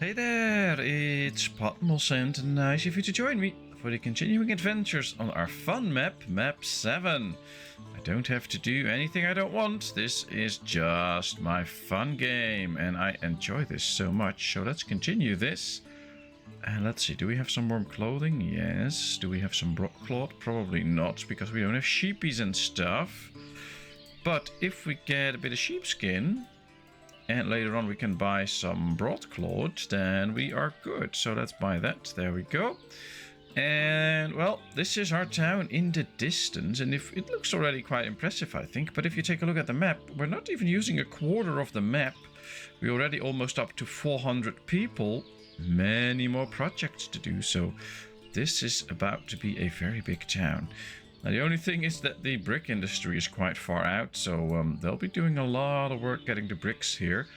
Hey there, it's Patmos and nice of you to join me for the continuing adventures on our fun map, Map 7. I don't have to do anything I don't want. This is just my fun game and I enjoy this so much. So let's continue this. And let's see, do we have some warm clothing? Yes. Do we have some broadcloth? Probably not, because we don't have sheepies and stuff. But if we get a bit of sheepskin, and later on we can buy some broadcloth, then we are good. So let's buy that. There we go. And, well, this is our town in the distance. And if it looks already quite impressive, I think. But if you take a look at the map, we're not even using a quarter of the map. We're already almost up to 400 people. Many more projects to do. So this is about to be a very big town. Now, the only thing is that the brick industry is quite far out, so they'll be doing a lot of work getting the bricks here.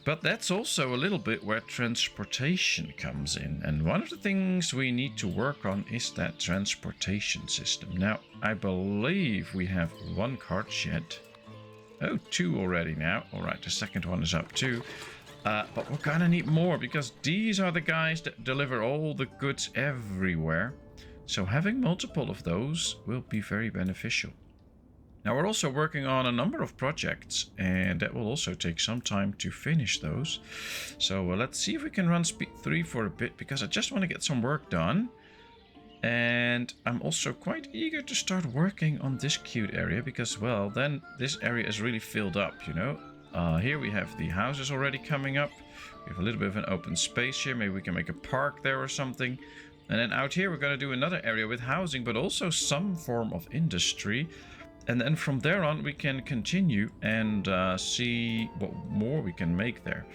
But that's also a little bit where transportation comes in. And one of the things we need to work on is that transportation system. Now, I believe we have one cart shed. Oh, two already now. All right, the second one is up too. But we're gonna need more, because these are the guys that deliver all the goods everywhere. So having multiple of those will be very beneficial. Now we're also working on a number of projects, and that will also take some time to finish those. So let's see if we can run speed 3 for a bit, because I just want to get some work done. And I'm also quite eager to start working on this cute area, because, well, then this area is really filled up, you know. Here we have the houses already coming up. We have a little bit of an open space here. Maybe we can make a park there or something. And then out here we're going to do another area with housing, but also some form of industry. And then from there on we can continue and see what more we can make there.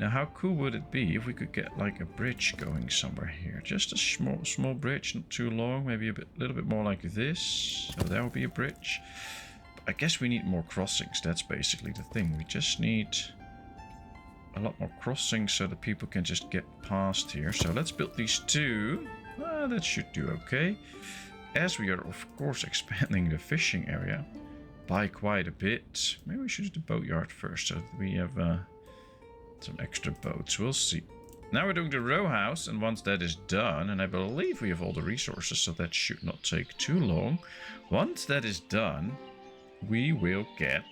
Now, how cool would it be if we could get like a bridge going somewhere here? Just a small bridge, not too long, maybe a little bit more like this. So that would be a bridge. I guess we need more crossings. That's basically the thing. We just need a lot more crossings so that people can just get past here. So let's build these two. That should do okay. As we are, of course, expanding the fishing area by quite a bit. Maybe we should do the boatyard first so that we have some extra boats. We'll see. Now we're doing the row house, and once that is done, and I believe we have all the resources, so that should not take too long. Once that is done, we will get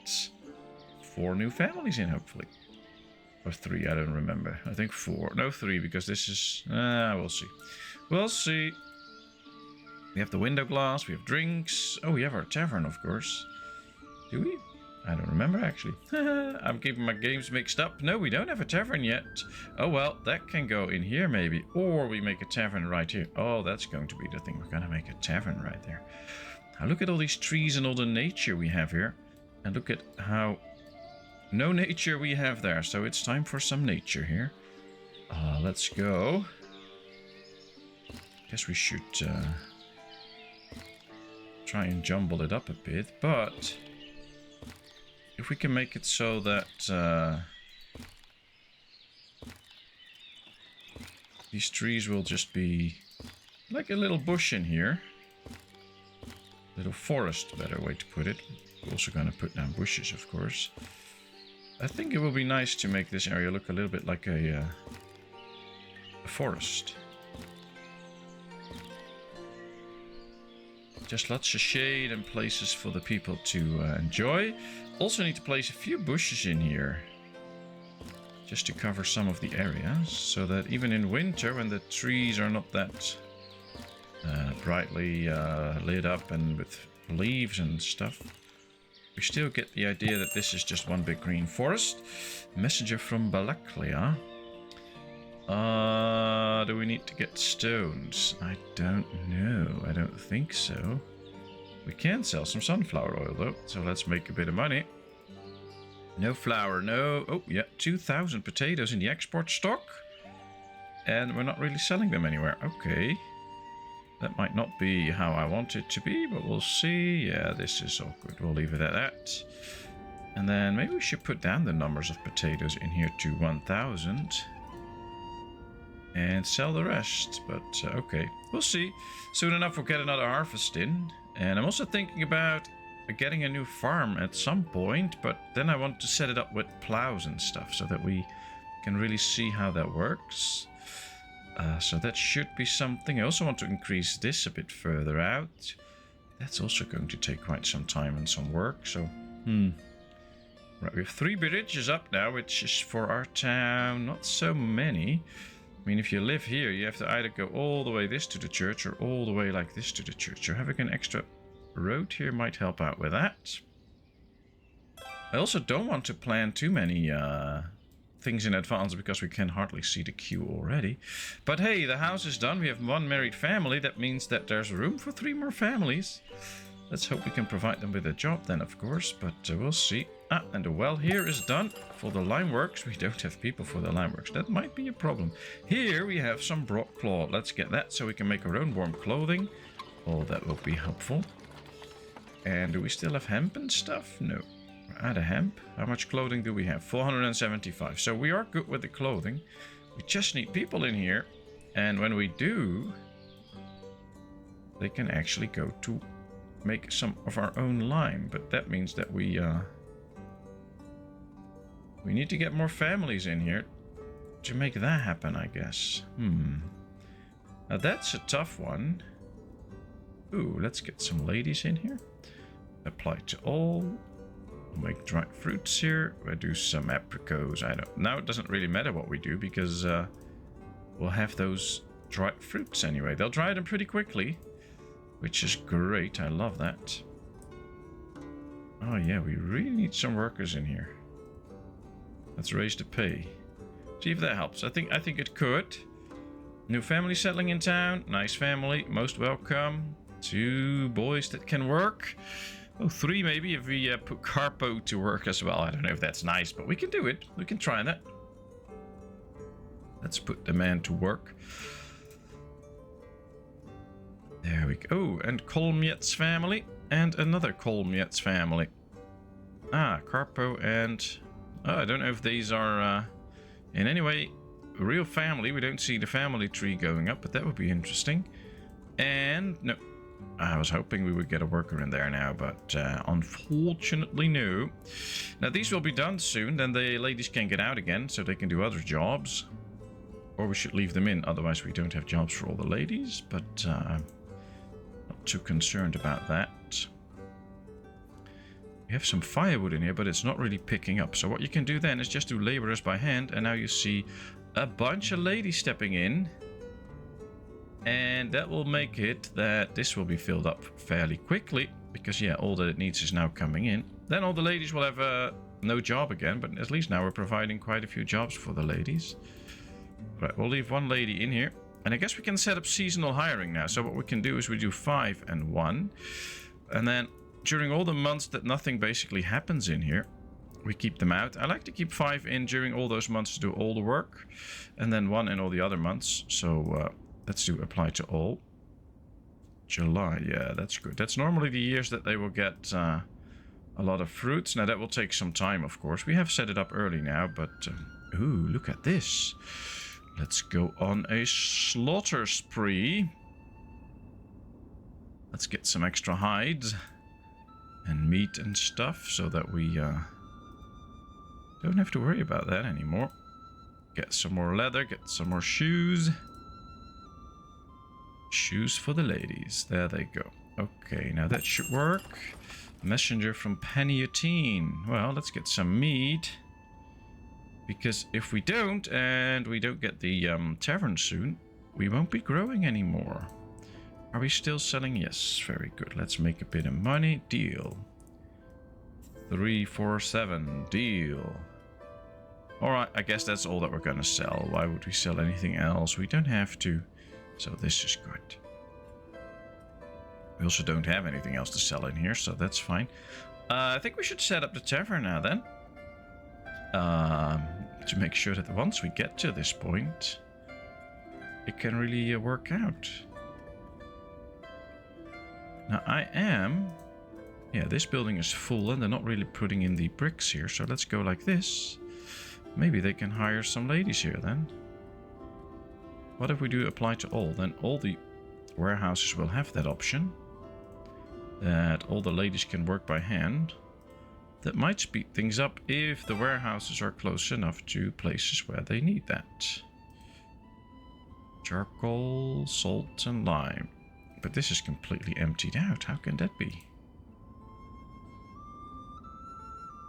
4 new families in, hopefully. Or 3, I don't remember. I think 4. No, 3, because this is... we'll see. We'll see. We have the window glass, we have drinks. Oh, we have our tavern, of course. Do we? I don't remember, actually. I'm keeping my games mixed up. No, we don't have a tavern yet. Oh, well, that can go in here, maybe. Or we make a tavern right here. Oh, that's going to be the thing. We're going to make a tavern right there. Now, look at all these trees and all the nature we have here. And look at how... no nature we have there, so it's time for some nature here. Let's go. Guess we should try and jumble it up a bit, but if we can make it so that these trees will just be like a little bush in here. Little forest, better way to put it. We're also going to put down bushes, of course. I think it will be nice to make this area look a little bit like a forest. Just lots of shade and places for the people to enjoy. Also need to place a few bushes in here. Just to cover some of the areas. So that even in winter, when the trees are not that brightly lit up and with leaves and stuff, we still get the idea that this is just one big green forest. Messenger from Balaklia. Do we need to get stones? I don't know. I don't think so. We can sell some sunflower oil though, so let's make a bit of money. No flour, no... oh, yeah, 2,000 potatoes in the export stock. And we're not really selling them anywhere. Okay. That might not be how I want it to be, but we'll see. Yeah, this is all good. We'll leave it at that. And then maybe we should put down the numbers of potatoes in here to 1,000. And sell the rest. But, okay. We'll see. Soon enough we'll get another harvest in. And I'm also thinking about getting a new farm at some point. But then I want to set it up with plows and stuff, so that we can really see how that works. So that should be something. I also want to increase this a bit further out. That's also going to take quite some time and some work. So, right, we have 3 bridges up now, which is for our town not so many. I mean, if you live here, you have to either go all the way this to the church or all the way like this to the church. So having an extra road here might help out with that. I also don't want to plan too many things in advance because we can hardly see the queue already. But hey, the house is done. We have 1 married family. That means that there's room for 3 more families. Let's hope we can provide them with a job then, of course, but we'll see. Ah, and the well here is done for the lime works. We don't have people for the lime works. That might be a problem. Here we have some broadcloth. Let's get that so we can make our own warm clothing. Oh, that will be helpful. And do we still have hemp and stuff? No. We're out of hemp. How much clothing do we have? 475. So we are good with the clothing. We just need people in here. And when we do, they can actually go to make some of our own lime. But that means that we need to get more families in here to make that happen, I guess. Now that's a tough one. Ooh, let's get some ladies in here. Apply to all. We'll make dried fruits here. We'll do some apricots. Now it doesn't really matter what we do because we'll have those dried fruits anyway. They'll dry them pretty quickly, which is great. I love that. Oh yeah, we really need some workers in here. Let's raise the pay. See if that helps. I think it could. New family settling in town. Nice family. Most welcome. 2 boys that can work. Oh, 3 maybe if we put Carpo to work as well. I don't know if that's nice, but we can do it. We can try that. Let's put the man to work. There we go. Oh, and Kolmiet's family. And another Kolmiet's family. Ah, Carpo and... Oh, I don't know if these are in any way a real family. We don't see the family tree going up, but that would be interesting. And no, I was hoping we would get a worker in there now, but unfortunately no. Now these will be done soon, then the ladies can get out again so they can do other jobs. Or we should leave them in, otherwise we don't have jobs for all the ladies, but not too concerned about that. We have some firewood in here, but it's not really picking up. So what you can do then is just do laborers by hand. And now you see a bunch of ladies stepping in. And that will make it that this will be filled up fairly quickly. Because, yeah, all that it needs is now coming in. Then all the ladies will have no job again. But at least now we're providing quite a few jobs for the ladies. Right, we'll leave 1 lady in here. And I guess we can set up seasonal hiring now. So what we can do is we do 5 and 1. And then... during all the months that nothing basically happens in here, we keep them out. I like to keep 5 in during all those months to do all the work. And then 1 in all the other months. So let's do apply to all. July, yeah, that's good. That's normally the years that they will get a lot of fruits. Now that will take some time, of course. We have set it up early now, but... ooh, look at this. Let's go on a slaughter spree. Let's get some extra hides. And meat and stuff, so that we don't have to worry about that anymore. Get some more leather, get some more shoes. Shoes for the ladies. There they go. Okay, now that should work. Messenger from Peniotine. Well, let's get some meat. Because if we don't, and we don't get the tavern soon, we won't be growing anymore. Are we still selling? Yes, very good. Let's make a bit of money. Deal. 347. Deal. Alright, I guess that's all that we're gonna sell. Why would we sell anything else? We don't have to. So this is good. We also don't have anything else to sell in here, so that's fine. I think we should set up the tavern now then. To make sure that once we get to this point, it can really work out. Now yeah, this building is full and they're not really putting in the bricks here. So let's go like this. Maybe they can hire some ladies here then. What if we do apply to all? Then all the warehouses will have that option. That all the ladies can work by hand. That might speed things up if the warehouses are close enough to places where they need that. Charcoal, salt and lime. But this is completely emptied out. How can that be?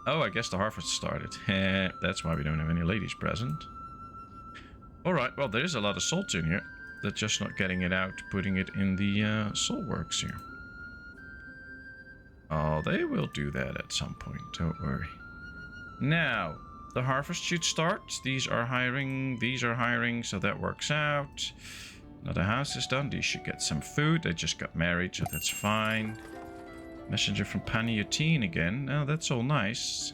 Oh, I guess the harvest started. That's why we don't have any ladies present. Alright, well, there is a lot of salt in here. They're just not getting it out, putting it in the salt works here. Oh, they will do that at some point, don't worry. Now, the harvest should start. These are hiring, so that works out. Another house is done. These should get some food. They just got married, so that's fine. Messenger from PatmosIV again. Oh, that's all nice.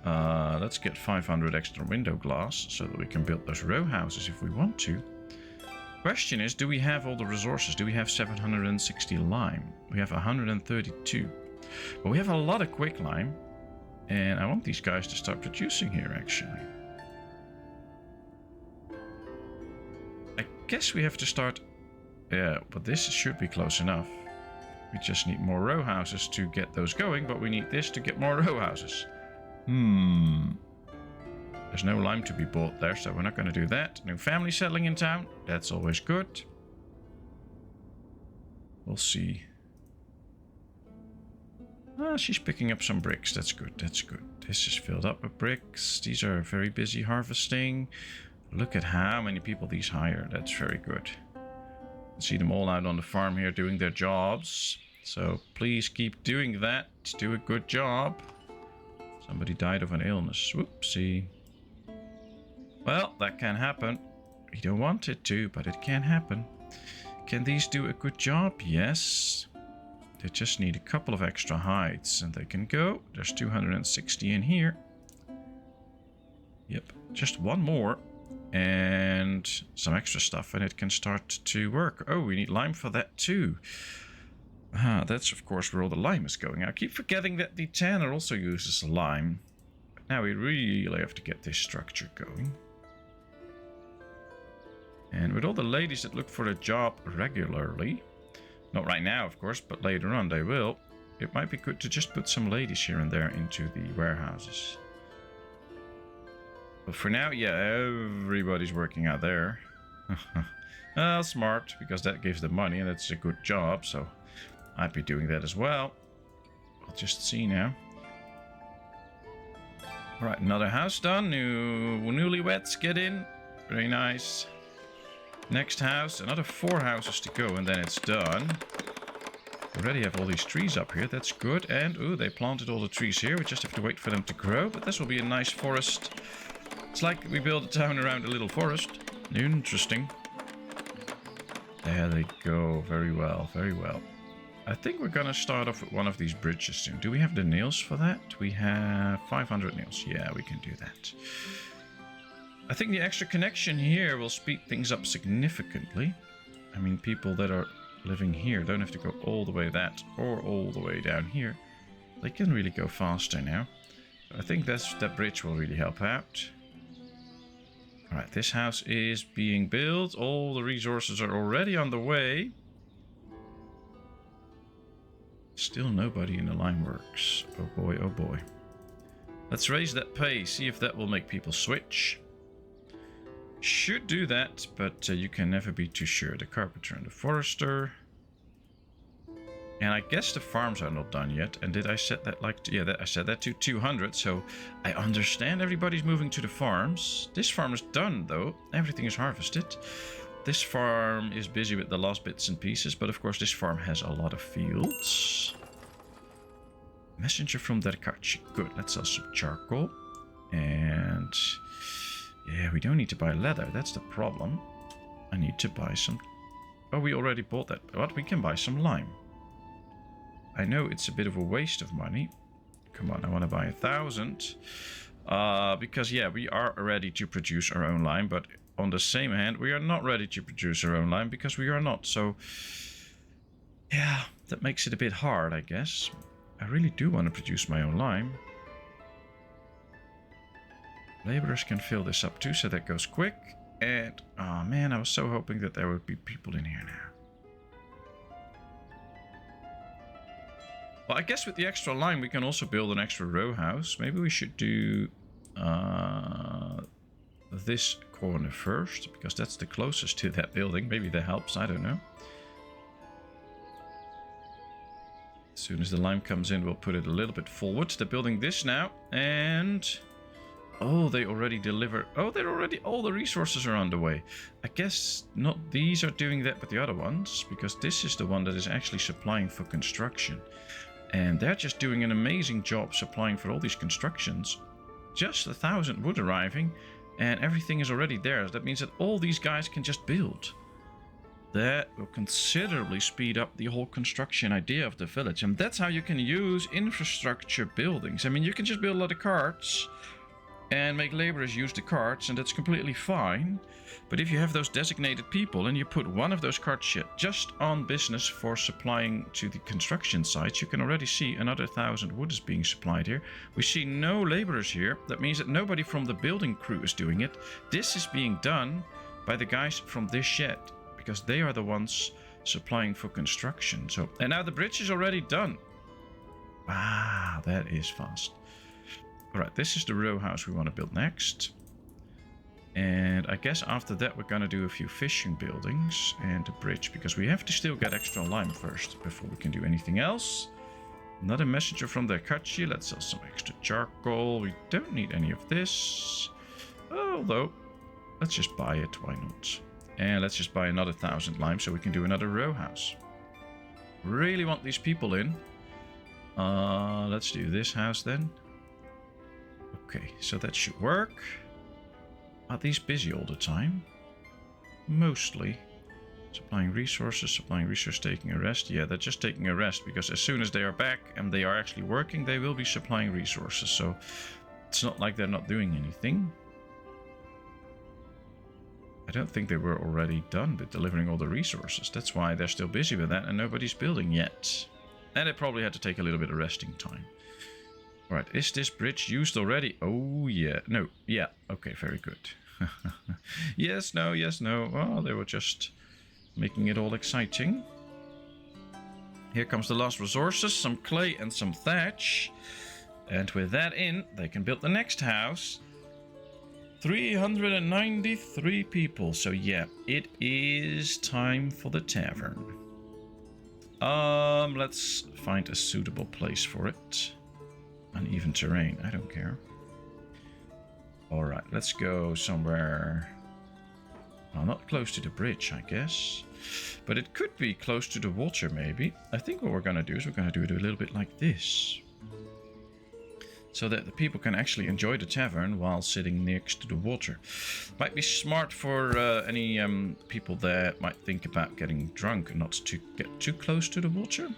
Let's get 500 extra window glass so that we can build those row houses if we want to. Question is, do we have all the resources? Do we have 760 lime? We have 132. But we have a lot of quick lime. And I want these guys to start producing here, actually. I guess we have to start... Yeah, but this should be close enough. We just need more row houses to get those going, but we need this to get more row houses. There's no lime to be bought there, so we're not going to do that. New family settling in town. That's always good. We'll see. Ah, she's picking up some bricks. That's good. That's good. This is filled up with bricks. These are very busy harvesting. Look at how many people these hire. That's very good. See them all out on the farm here doing their jobs. So please keep doing that. Do a good job. Somebody died of an illness. Whoopsie. Well, that can happen. We don't want it to, but it can happen. Can these do a good job? Yes. They just need a couple of extra hides and they can go. There's 260 in here. Yep, just one more. And some extra stuff and it can start to work. Oh, we need lime for that too. Ah, that's of course where all the lime is going. I keep forgetting that the tanner also uses lime. But now we really have to get this structure going. And with all the ladies that look for a job regularly, not right now of course, but later on they will, it might be good to just put some ladies here and there into the warehouses. But for now, yeah, everybody's working out there. Well, smart, because that gives them money and that's a good job, so I'd be doing that as well. We'll just see now. Alright, another house done. Newlyweds get in. Very nice. Next house, another 4 houses to go and then it's done. We already have all these trees up here, that's good. And, ooh, they planted all the trees here. We just have to wait for them to grow, but this will be a nice forest. It's like we build a town around a little forest. Interesting. There they go. Very well, very well. I think we're gonna start off with one of these bridges soon. Do we have the nails for that? We have 500 nails. Yeah, we can do that. I think the extra connection here will speed things up significantly. I mean, people that are living here don't have to go all the way that or all the way down here. They can really go faster now. So I think that bridge will really help out. Alright, this house is being built. All the resources are already on the way. Still nobody in the lime works. Oh boy, oh boy. Let's raise that pay, see if that will make people switch. Should do that, but you can never be too sure. The carpenter and the forester. And I guess the farms are not done yet. And did I set that like... Yeah, I set that to 200. So I understand everybody's moving to the farms. This farm is done, though. Everything is harvested. This farm is busy with the last bits and pieces. But of course, this farm has a lot of fields. Messenger from Derkachi. Good, let's sell some charcoal. And... yeah, we don't need to buy leather. That's the problem. I need to buy some... oh, we already bought that. But we can buy some lime. I know it's a bit of a waste of money. Come on, I want to buy 1,000. Because, yeah, we are ready to produce our own lime. But on the same hand, we are not ready to produce our own lime because we are not. So, yeah, that makes it a bit hard, I guess. I really do want to produce my own lime. Laborers can fill this up too, so that goes quick. And, oh man, I was so hoping that there would be people in here now. Well, I guess with the extra line, we can also build an extra row house. Maybe we should do this corner first, because that's the closest to that building. Maybe that helps, I don't know. As soon as the lime comes in, we'll put it a little bit forward. They're building this now, and... oh, they already deliver. Oh, they're already... all the resources are on the way. I guess not these are doing that, but the other ones, because this is the one that is actually supplying for construction. And they're just doing an amazing job supplying for all these constructions. Just 1,000 wood arriving, and everything is already there. That means that all these guys can just build. That will considerably speed up the whole construction idea of the village. And that's how you can use infrastructure buildings. I mean, you can just build a lot of carts and make laborers use the carts, and that's completely fine. But if you have those designated people and you put one of those carts just on business for supplying to the construction sites, you can already see another 1,000 wood is being supplied here. We see no laborers here. That means that nobody from the building crew is doing it. This is being done by the guys from this shed, because they are the ones supplying for construction. So, and now the bridge is already done. Wow, that is fast. Alright, this is the row house we want to build next. And I guess after that we're going to do a few fishing buildings and a bridge, because we have to still get extra lime first before we can do anything else. Another messenger from the Akachi. Let's sell some extra charcoal. We don't need any of this. Although, let's just buy it. Why not? And let's just buy another 1,000 lime so we can do another row house. Really want these people in. Let's do this house then. Okay, so that should work. Are these busy all the time? Mostly. Supplying resources, taking a rest. Yeah, they're just taking a rest, because as soon as they are back and they are actually working, they will be supplying resources. So it's not like they're not doing anything. I don't think they were already done with delivering all the resources. That's why they're still busy with that and nobody's building yet. And they probably had to take a little bit of resting time. Alright, is this bridge used already? Oh, yeah. No, yeah. Okay, very good. Yes, no, yes, no. Well, they were just making it all exciting. Here comes the last resources. Some clay and some thatch. And with that in, they can build the next house. 393 people. So yeah, it is time for the tavern. Let's find a suitable place for it. Uneven terrain, I don't care. Alright, let's go somewhere... well, not close to the bridge, I guess. But it could be close to the water, maybe. I think what we're going to do is we're going to do it a little bit like this. So that the people can actually enjoy the tavern while sitting next to the water. Might be smart for any people that might think about getting drunk and not to get too close to the water.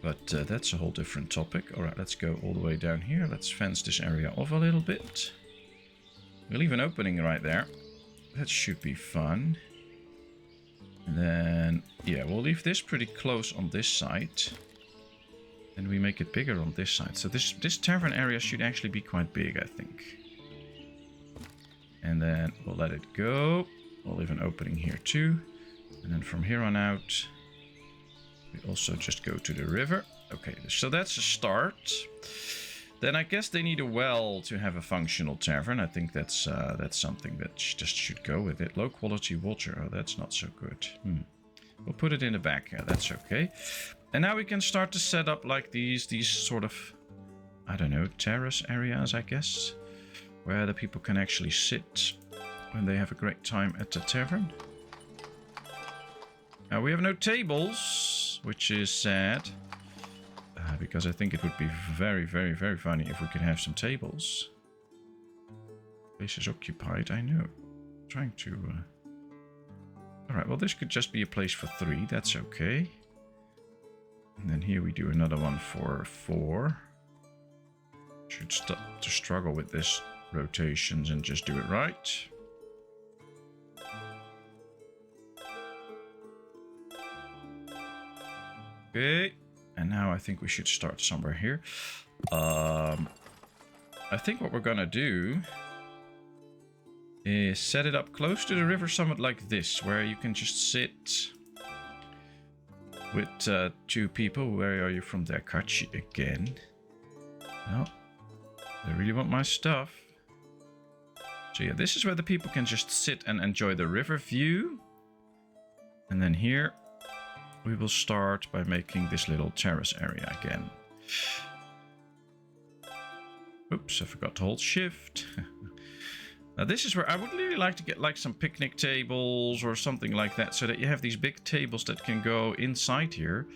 But that's a whole different topic. Alright, let's go all the way down here. Let's fence this area off a little bit. We'll leave an opening right there. That should be fun. And then, yeah, we'll leave this pretty close on this side. And we make it bigger on this side. So this tavern area should actually be quite big, I think. And then we'll let it go. We'll leave an opening here too. And then from here on out, we also just go to the river. Okay, so that's a start. Then I guess they need a well to have a functional tavern. I think that's something that just should go with it. Low quality water. Oh, that's not so good. We'll put it in the back here. That's okay. And now we can start to set up like these sort of, I don't know, terrace areas, I guess. Where the people can actually sit when they have a great time at the tavern. Now we have no tables, which is sad. Because I think it would be very, very, very funny if we could have some tables. Place is occupied, I know. I'm trying to... Alright, well this could just be a place for 3, that's okay. And then here we do another one for 4. Should stop to struggle with this rotations and just do it right. Okay. And now I think we should start somewhere here. I think what we're gonna do is set it up close to the river somewhat like this, where you can just sit with 2 people. Where are you from there, Kachi, again? Well, they really want my stuff. So yeah, this is where the people can just sit and enjoy the river view. And then here we will start by making this little terrace area again. Oops, I forgot to hold shift. Now this is where I would really like to get like some picnic tables or something like that, so that you have these big tables that can go inside here,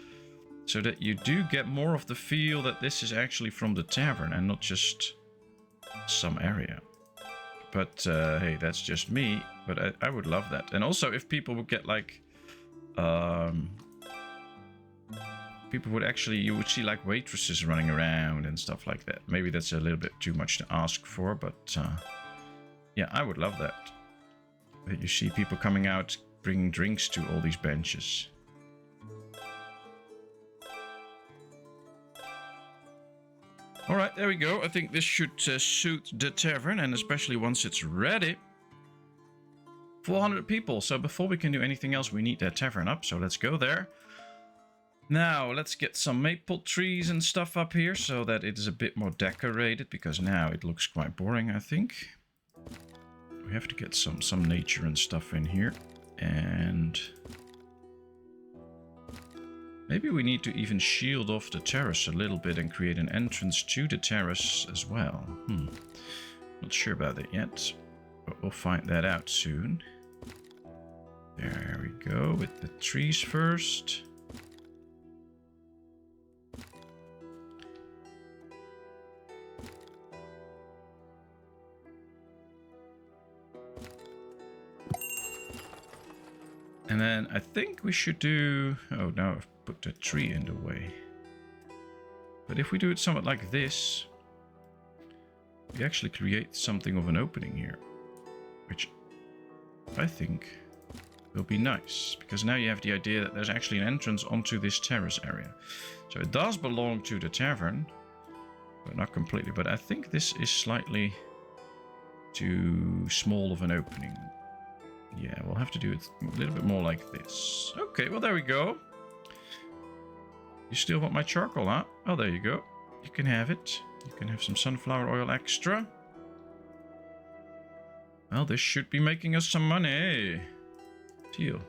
so that you do get more of the feel that this is actually from the tavern and not just some area. But hey, that's just me, but I would love that. And also if people would get like people would actually, you would see like waitresses running around and stuff like that. Maybe that's a little bit too much to ask for, but yeah, I would love that. That you see people coming out bringing drinks to all these benches. Alright, there we go. I think this should suit the tavern, and especially once it's ready. 400 people, so before we can do anything else we need that tavern up, so let's go there. Now, let's get some maple trees and stuff up here so that it is a bit more decorated, because now it looks quite boring, I think. We have to get some nature and stuff in here. And maybe we need to even shield off the terrace a little bit and create an entrance to the terrace as well. Not sure about that yet, but we'll find that out soon. There we go, with the trees first. And then I think we should do... Oh, now I've put the tree in the way. But if we do it somewhat like this, we actually create something of an opening here, which I think will be nice, because now you have the idea that there's actually an entrance onto this terrace area. So it does belong to the tavern, but not completely. But I think this is slightly too small of an opening. Yeah, we'll have to do it a little bit more like this. Okay, well, there we go. You still want my charcoal, huh? Oh, there you go. You can have it. You can have some sunflower oil extra. Well, this should be making us some money. Deal.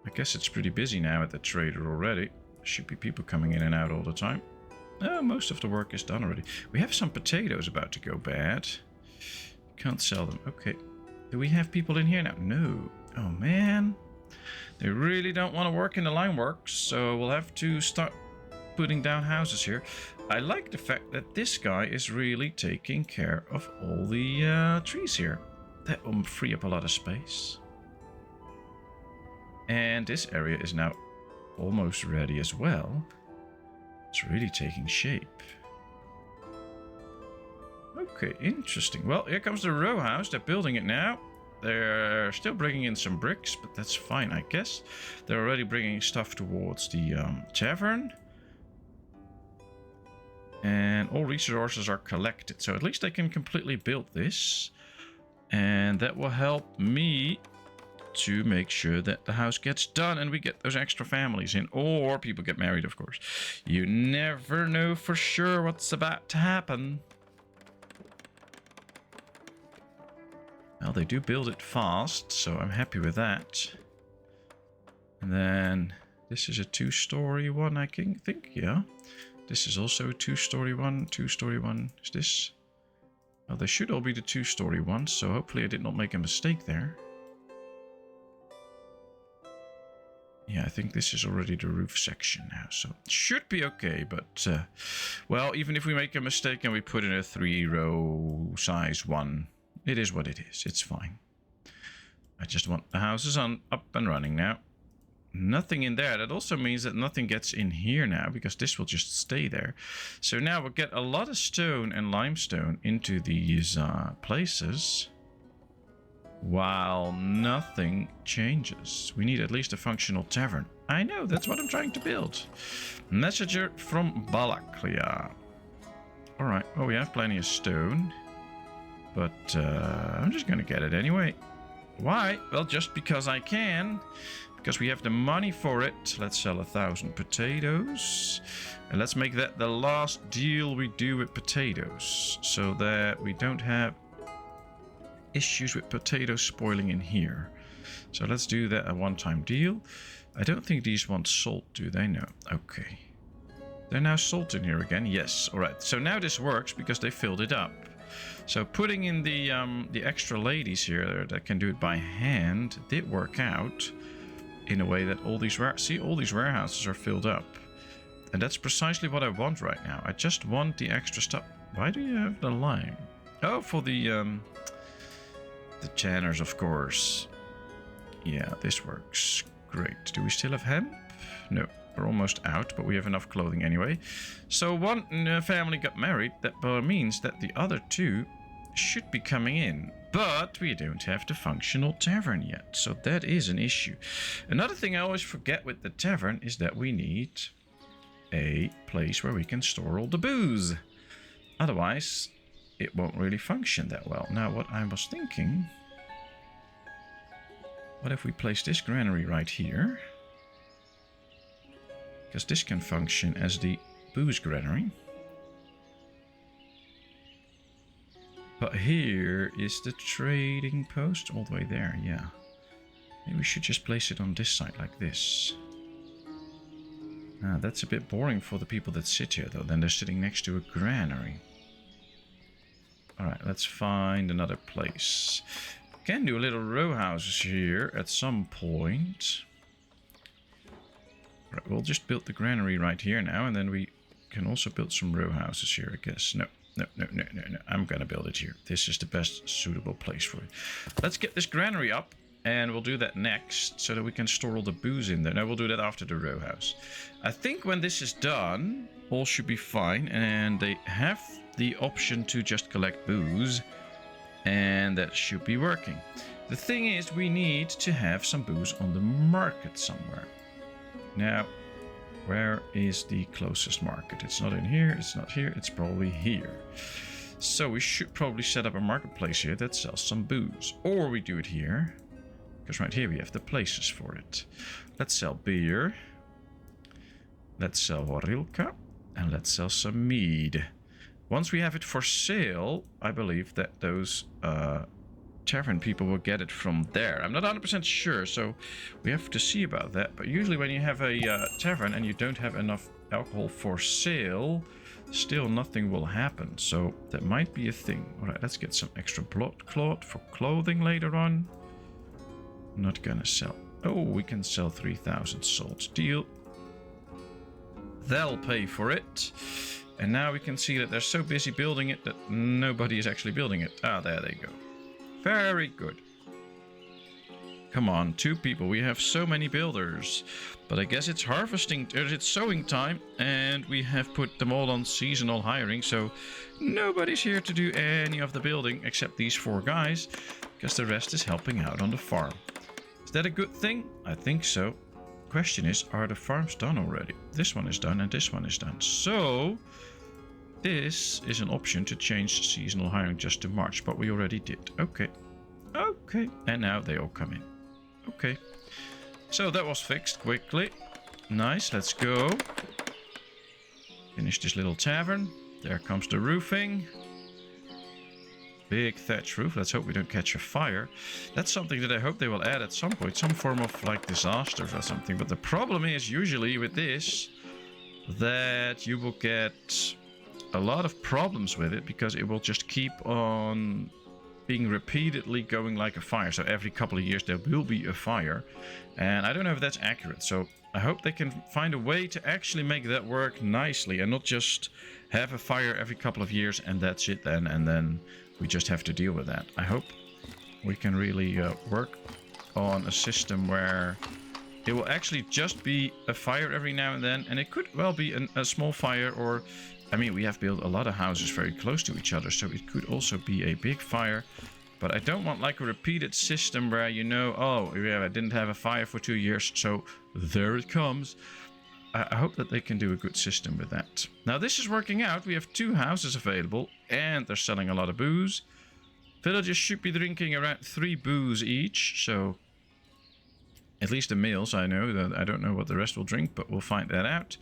I guess it's pretty busy now at the trader already. There should be people coming in and out all the time. Oh, most of the work is done already. We have some potatoes about to go bad. Can't sell them. Okay. Do we have people in here now? No. Oh, man. They really don't want to work in the lime works, so we'll have to start putting down houses here. I like the fact that this guy is really taking care of all the trees here. That will free up a lot of space. And this area is now almost ready as well. It's really taking shape. Okay, interesting. Well, here comes the row house. They're building it now. They're still bringing in some bricks, but that's fine, I guess. They're already bringing stuff towards the tavern. And all resources are collected, so at least they can completely build this. And that will help me to make sure that the house gets done and we get those extra families in. Or people get married, of course. You never know for sure what's about to happen. Well, they do build it fast, so I'm happy with that. And then this is a 2-story one, I think, yeah. This is also a 2-story one, 2-story one. Is this? Well, they should all be the 2-story ones, so hopefully I did not make a mistake there. Yeah, I think this is already the roof section now, so it should be okay, but, well, even if we make a mistake and we put in a 3-row size one, it is what it is. It's fine. I just want the houses up and running now. Nothing in there. That also means that nothing gets in here now, because this will just stay there. So now we'll get a lot of stone and limestone into these places, while nothing changes. We need at least a functional tavern. I know, that's what I'm trying to build. Messenger from Balaklia. Alright, well, we have plenty of stone. But I'm just going to get it anyway. Why? Well, just because I can. Because we have the money for it. Let's sell 1,000 potatoes. And let's make that the last deal we do with potatoes. So that we don't have issues with potatoes spoiling in here. So let's do that a one-time deal. I don't think these want salt, do they? No. Okay. They're now salt in here again. Yes. All right. So now this works because they filled it up. So putting in the extra ladies here that can do it by hand did work out in a way that all these warehouses are filled up. And that's precisely what I want right now. I just want the extra stuff. Why do you have the lime? Oh, for the tanners, of course. Yeah, this works. Great. Do we still have hemp? No, we're almost out, but we have enough clothing anyway. So one family got married. That means that the other two should be coming in. But we don't have the functional tavern yet, so that is an issue. Another thing I always forget with the tavern is that we need a place where we can store all the booze. Otherwise, it won't really function that well. Now, what I was thinking... What if we place this granary right here? Because this can function as the booze granary. But here is the trading post all the way there, yeah. Maybe we should just place it on this side like this. Ah, that's a bit boring for the people that sit here though. Then they're sitting next to a granary. Alright, let's find another place. Can do little row houses here at some point. Right, we'll just build the granary right here now, and then we can also build some row houses here, I guess. No. I'm gonna build it here. This is the best suitable place for it. Let's get this granary up, and we'll do that next, so that we can store all the booze in there. No, we'll do that after the row house. I think when this is done, all should be fine, and they have the option to just collect booze. And that should be working. The thing is, we need to have some booze on the market somewhere. Now, where is the closest market? It's not in here, it's not here, it's probably here. So we should probably set up a marketplace here that sells some booze. Or we do it here, because right here we have the places for it. Let's sell beer. Let's sell horilka. And let's sell some mead. Once we have it for sale, I believe that those tavern people will get it from there. I'm not 100% sure, so we have to see about that. But usually when you have a tavern and you don't have enough alcohol for sale, still nothing will happen. So that might be a thing. Alright, let's get some extra bloodcloth for clothing later on. Not gonna sell. Oh, we can sell 3,000 salt. Deal. They'll pay for it. And now we can see that they're so busy building it that nobody is actually building it. Ah, there they go. Very good. Come on, 2 people. We have so many builders. But I guess it's harvesting, or it's sowing time. And we have put them all on seasonal hiring. So nobody's here to do any of the building except these 4 guys. Because the rest is helping out on the farm. Is that a good thing? I think so. Question is, are the farms done already? This one is done and this one is done. So this is an option to change seasonal hiring just to March, but we already did. Okay. And now they all come in. Okay. So that was fixed quickly. Nice, let's go. Finish this little tavern. There comes the roofing. Big thatch roof. Let's hope we don't catch a fire. That's something that I hope they will add at some point. Some form of like disaster or something. But the problem is usually with this that you will get a lot of problems with it because it will just keep on being repeatedly going like a fire. So every couple of years there will be a fire. And I don't know if that's accurate. So I hope they can find a way to actually make that work nicely and not just have a fire every couple of years and that's it then. And then we just have to deal with that. I hope we can really work on a system where it will actually just be a fire every now and then. And it could well be a small fire or... I mean, we have built a lot of houses very close to each other, so it could also be a big fire. But I don't want like a repeated system where, you know, oh, yeah, I didn't have a fire for 2 years, so there it comes. I hope that they can do a good system with that. Now, this is working out. We have 2 houses available, and they're selling a lot of booze. Villagers should be drinking around 3 booze each, so at least the males I know. That I don't know what the rest will drink, but we'll find that out.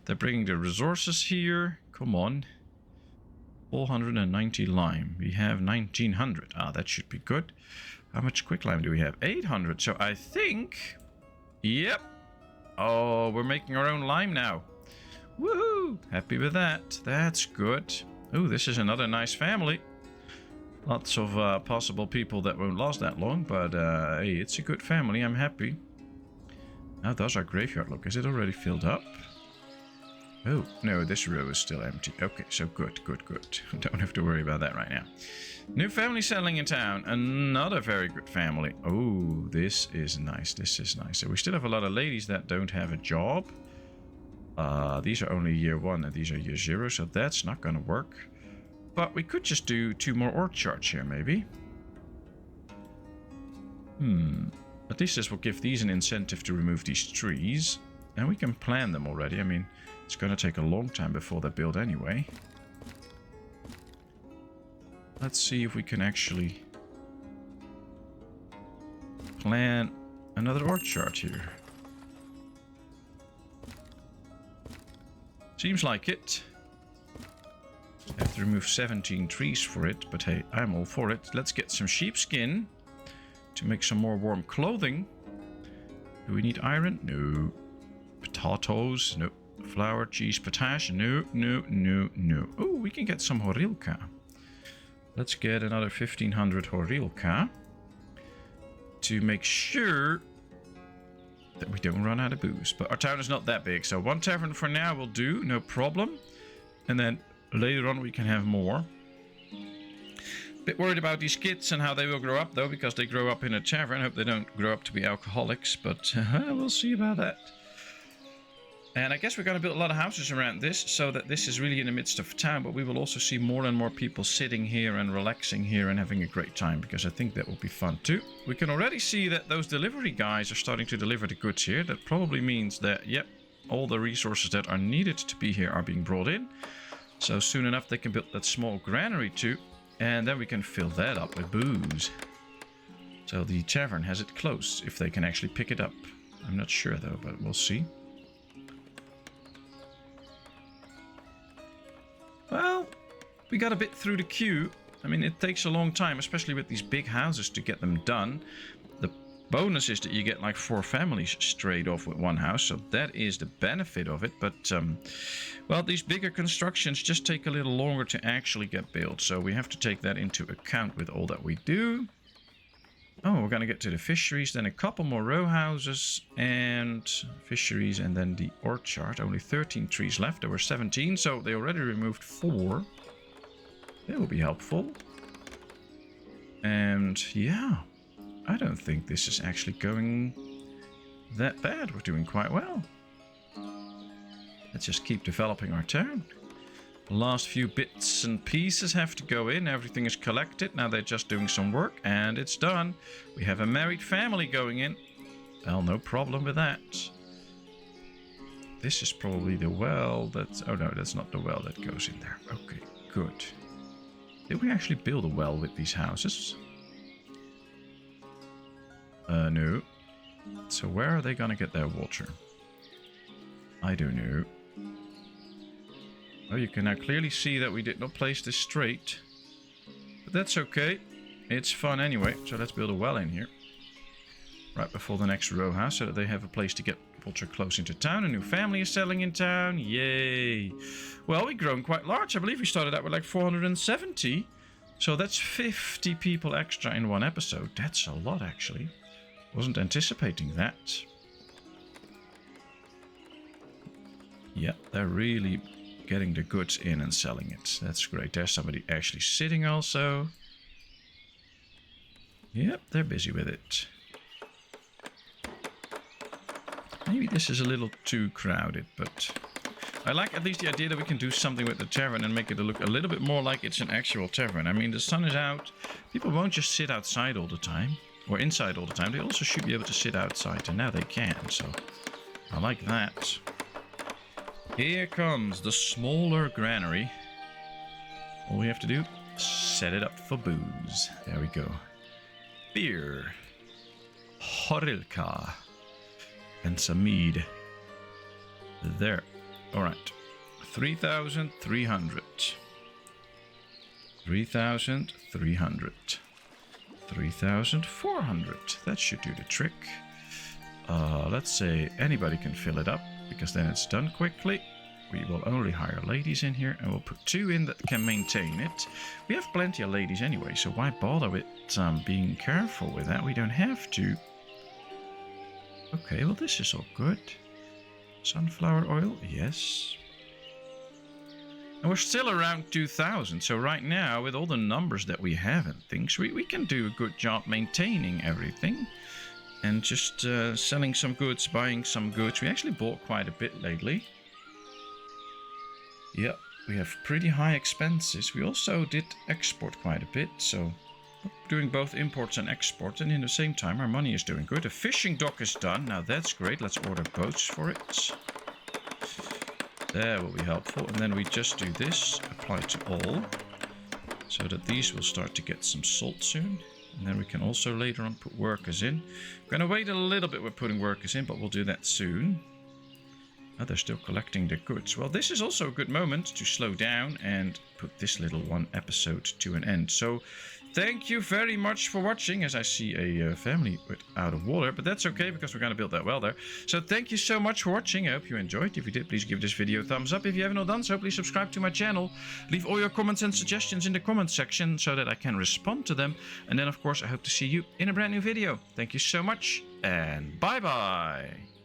They're bringing the resources here. Come on. 490 lime. We have 1900. Ah, that should be good. How much quicklime do we have? 800. So I think... Yep. Oh, we're making our own lime now. Woohoo! Happy with that. That's good. Oh, this is another nice family. Lots of possible people that won't last that long, but hey, it's a good family. I'm happy. How does our graveyard look? Is it already filled up? Oh, no, this row is still empty. Okay, so good. Don't have to worry about that right now. New family settling in town. Another very good family. Oh, this is nice. So we still have a lot of ladies that don't have a job. These are only year 1 and these are year 0, so that's not going to work. But we could just do 2 more orchards here, maybe. At least this will give these an incentive to remove these trees. And we can plan them already. I mean, it's going to take a long time before they're built anyway. Let's see if we can actually plan another orchard here. Seems like it. I have to remove 17 trees for it, but hey, I'm all for it. Let's get some sheepskin to make some more warm clothing. Do we need iron? No. Potatoes? No. Flour, cheese, potash? No. Oh, we can get some horilka. Let's get another 1500 horilka to make sure that we don't run out of booze. But our town is not that big, so 1 tavern for now will do, no problem. And then later on we can have more. Bit worried about these kids and how they will grow up though, because they grow up in a tavern. Hope they don't grow up to be alcoholics, but we'll see about that. And I guess we're going to build a lot of houses around this, so that this is really in the midst of town, but we will also see more and more people sitting here and relaxing here and having a great time, because I think that will be fun too. We can already see that those delivery guys are starting to deliver the goods here. That probably means that, yep, all the resources that are needed to be here are being brought in. So soon enough they can build that small granary too, and then we can fill that up with booze. So the tavern has it close, if they can actually pick it up. I'm not sure though, but we'll see. Well, we got a bit through the queue. I mean, it takes a long time, especially with these big houses, to get them done. The bonus is that you get like 4 families straight off with 1 house, so that is the benefit of it. But, well, these bigger constructions just take a little longer to actually get built, so we have to take that into account with all that we do. Oh, we're going to get to the fisheries, then a couple more row houses and fisheries, and then the orchard. Only 13 trees left. There were 17, so they already removed 4. That will be helpful. And yeah, I don't think this is actually going that bad. We're doing quite well. Let's just keep developing our town. The last few bits and pieces have to go in. Everything is collected. Now they're just doing some work and it's done. We have a married family going in. Well, no problem with that. This is probably the well that's... Oh no, that's not the well that goes in there. Okay, good. Did we actually build a well with these houses? No. So where are they gonna get their water? I don't know. Oh, you can now clearly see that we did not place this straight. But that's okay. It's fun anyway. So let's build a well in here. Right before the next row house, so that they have a place to get water close into town. A new family is settling in town. Yay. Well, we've grown quite large. I believe we started out with like 470. So that's 50 people extra in 1 episode. That's a lot, actually. Wasn't anticipating that. Yeah, they're really getting the goods in and selling it. That's great. There's somebody actually sitting also. Yep, they're busy with it. Maybe this is a little too crowded, but I like at least the idea that we can do something with the tavern and make it look a little bit more like it's an actual tavern. I mean, the sun is out. People won't just sit outside all the time, or inside all the time. They also should be able to sit outside, and now they can, so I like that. Here comes the smaller granary. All we have to do set it up for booze. There we go. Beer. Horilka. And some mead. There. Alright. 3,300. 3,300. 3,400. That should do the trick. Let's say anybody can fill it up, because then it's done quickly. We will only hire ladies in here, and we'll put 2 in that can maintain it. We have plenty of ladies anyway, so why bother with being careful with that? We don't have to. Okay, well this is all good. Sunflower oil, yes. And we're still around 2,000, so right now, with all the numbers that we have and things, we can do a good job maintaining everything. And just selling some goods, buying some goods. We actually bought quite a bit lately. Yep, we have pretty high expenses. We also did export quite a bit, so doing both imports and exports, and in the same time our money is doing good. A fishing dock is done. Now that's great. Let's order boats for it. That will be helpful. And then we just do this, apply to all, so that these will start to get some salt soon. And then we can also later on put workers in. We're going to wait a little bit with putting workers in, but we'll do that soon. Oh, they're still collecting the goods. Well, this is also a good moment to slow down and put this little one episode to an end. So thank you very much for watching, as I see a family out of water, but that's okay because we're going to build that well there. So thank you so much for watching. I hope you enjoyed. If you did, please give this video a thumbs up. If you haven't done so, please subscribe to my channel. Leave all your comments and suggestions in the comment section so that I can respond to them. And then, of course, I hope to see you in a brand new video. Thank you so much, and bye-bye.